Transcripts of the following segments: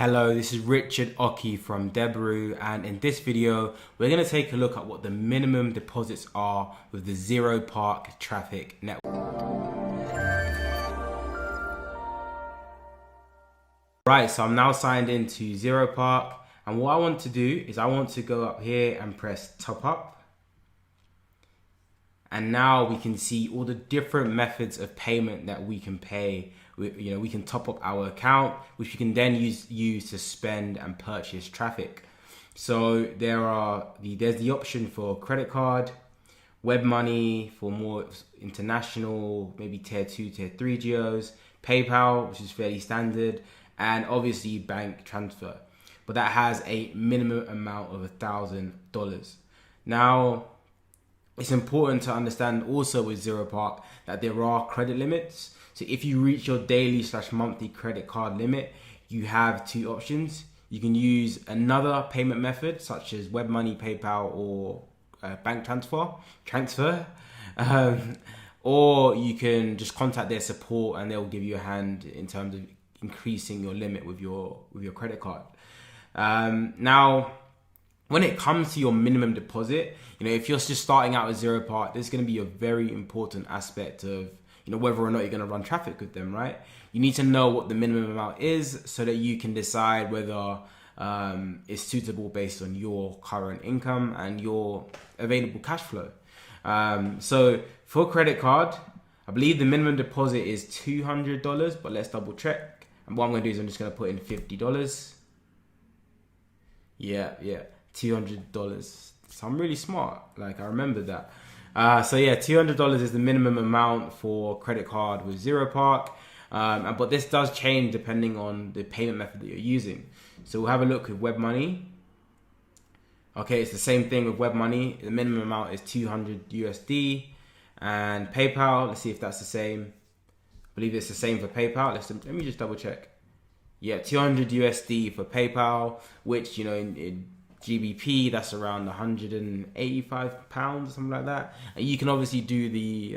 Hello, this is Richard Oki from Debru, and in this video we're going to take a look at what the minimum deposits are with the Zeropark traffic network. Right, so I'm now signed into Zeropark, and what I want to do is I want to go up here and press top up. And now we can see all the different methods of payment that we can pay. We can top up our account, which we can then use to spend and purchase traffic. So there's the option for credit card, web money for more international, maybe tier 2, tier 3 geos, PayPal, which is fairly standard, and obviously bank transfer. But that has a minimum amount of $1,000. Now, it's important to understand also with Zeropark that there are credit limits. So if you reach your daily/monthly credit card limit, you have two options. You can use another payment method such as web money, PayPal, or bank transfer. Or you can just contact their support and they'll give you a hand in terms of increasing your limit with your credit card. Now, when it comes to your minimum deposit, if you're just starting out with Zeropark, this is going to be a very important aspect of whether or not you're going to run traffic with them, right? You need to know what the minimum amount is so that you can decide whether it's suitable based on your current income and your available cash flow. So for credit card, I believe the minimum deposit is $200, but let's double check. And what I'm going to do is I'm just going to put in $50. Yeah, $200. So I'm really smart. I remember that. So yeah, $200 is the minimum amount for credit card with Zeropark. But this does change depending on the payment method that you're using. So we'll have a look with web money. Okay, it's the same thing with web money. The minimum amount is $200 and PayPal. Let's see if that's the same. I believe it's the same for PayPal. Let me just double check. Yeah, $200 for PayPal, which in GBP, that's around 185 pounds or something like that. And you can obviously do the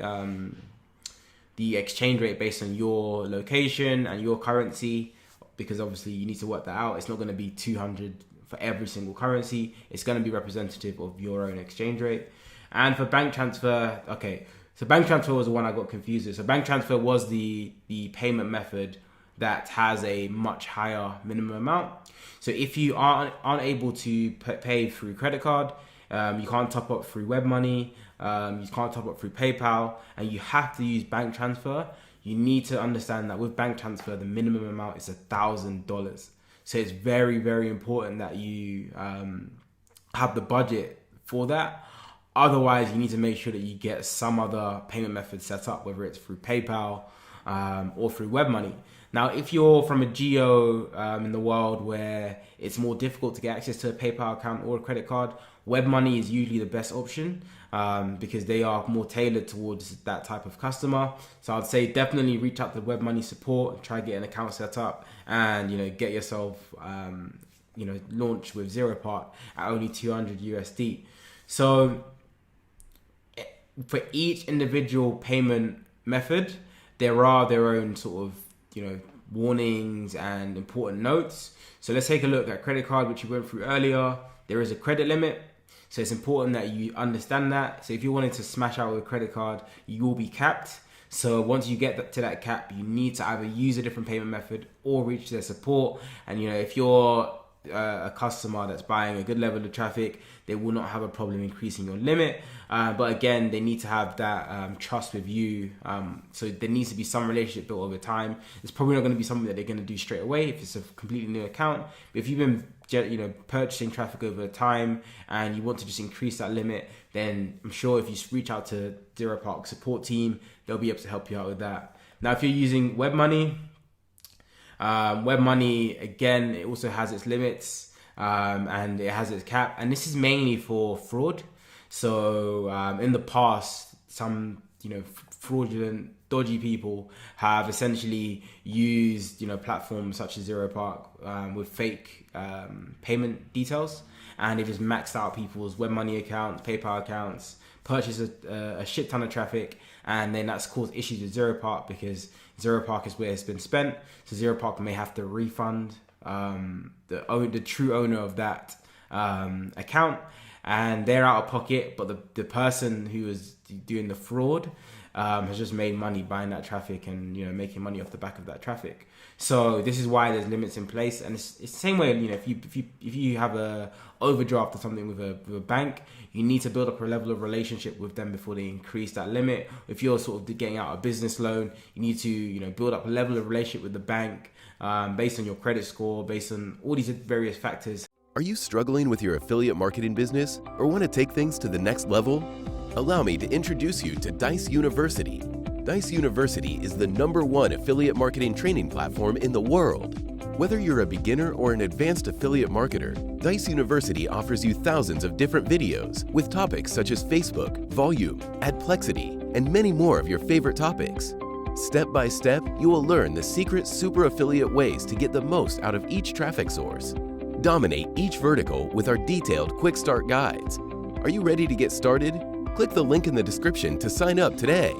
exchange rate based on your location and your currency, because obviously you need to work that out. It's not going to be 200 for every single currency. It's going to be representative of your own exchange rate. And for bank transfer, okay, so bank transfer was the one I got confused with. So bank transfer was the payment method that has a much higher minimum amount. So if you aren't able to pay through credit card, you can't top up through web money, you can't top up through PayPal, and you have to use bank transfer, you need to understand that with bank transfer, the minimum amount is $1,000. So it's very, very important that you have the budget for that. Otherwise, you need to make sure that you get some other payment method set up, whether it's through PayPal or through web money. Now, if you're from a geo in the world where it's more difficult to get access to a PayPal account or a credit card, web money is usually the best option because they are more tailored towards that type of customer. So I'd say definitely reach out to web money support, try to get an account set up, and get yourself launched with Zeropark at only $200. So for each individual payment method, there are their own sort of warnings and important notes. So let's take a look at credit card, which we went through earlier. There is a credit limit. So it's important that you understand that. So if you wanted to smash out with a credit card, you will be capped. So once you get to that cap, you need to either use a different payment method or reach their support. And if you're a customer that's buying a good level of traffic, they will not have a problem increasing your limit. But again, they need to have that trust with you. So there needs to be some relationship built over time. It's probably not going to be something that they're going to do straight away if it's a completely new account. But if you've been purchasing traffic over time and you want to just increase that limit, then I'm sure if you reach out to Zeropark support team, they'll be able to help you out with that. Now, if you're using web money, again, it also has its limits and it has its cap, and this is mainly for fraud. So in the past, some fraudulent, dodgy people have essentially used platforms such as Zeropark with fake payment details, and they just maxed out people's web money accounts, PayPal accounts, purchased a shit ton of traffic, and then that's caused issues with Zeropark because Zeropark is where it's been spent. So Zeropark may have to refund the true owner of that account, and they're out of pocket, but the person who is doing the fraud has just made money buying that traffic and making money off the back of that traffic. So this is why there's limits in place, and it's the same way. If you have a overdraft or something with a bank, you need to build up a level of relationship with them before they increase that limit. If you're sort of getting out a business loan, you need to build up a level of relationship with the bank based on your credit score, based on all these various factors. Are you struggling with your affiliate marketing business or want to take things to the next level? Allow me to introduce you to Dijs University. Dijs University is the #1 affiliate marketing training platform in the world. Whether you're a beginner or an advanced affiliate marketer, Dijs University offers you thousands of different videos with topics such as Facebook, volume, adplexity, and many more of your favorite topics. Step by step, you will learn the secret super affiliate ways to get the most out of each traffic source. Dominate each vertical with our detailed quick start guides. Are you ready to get started? Click the link in the description to sign up today.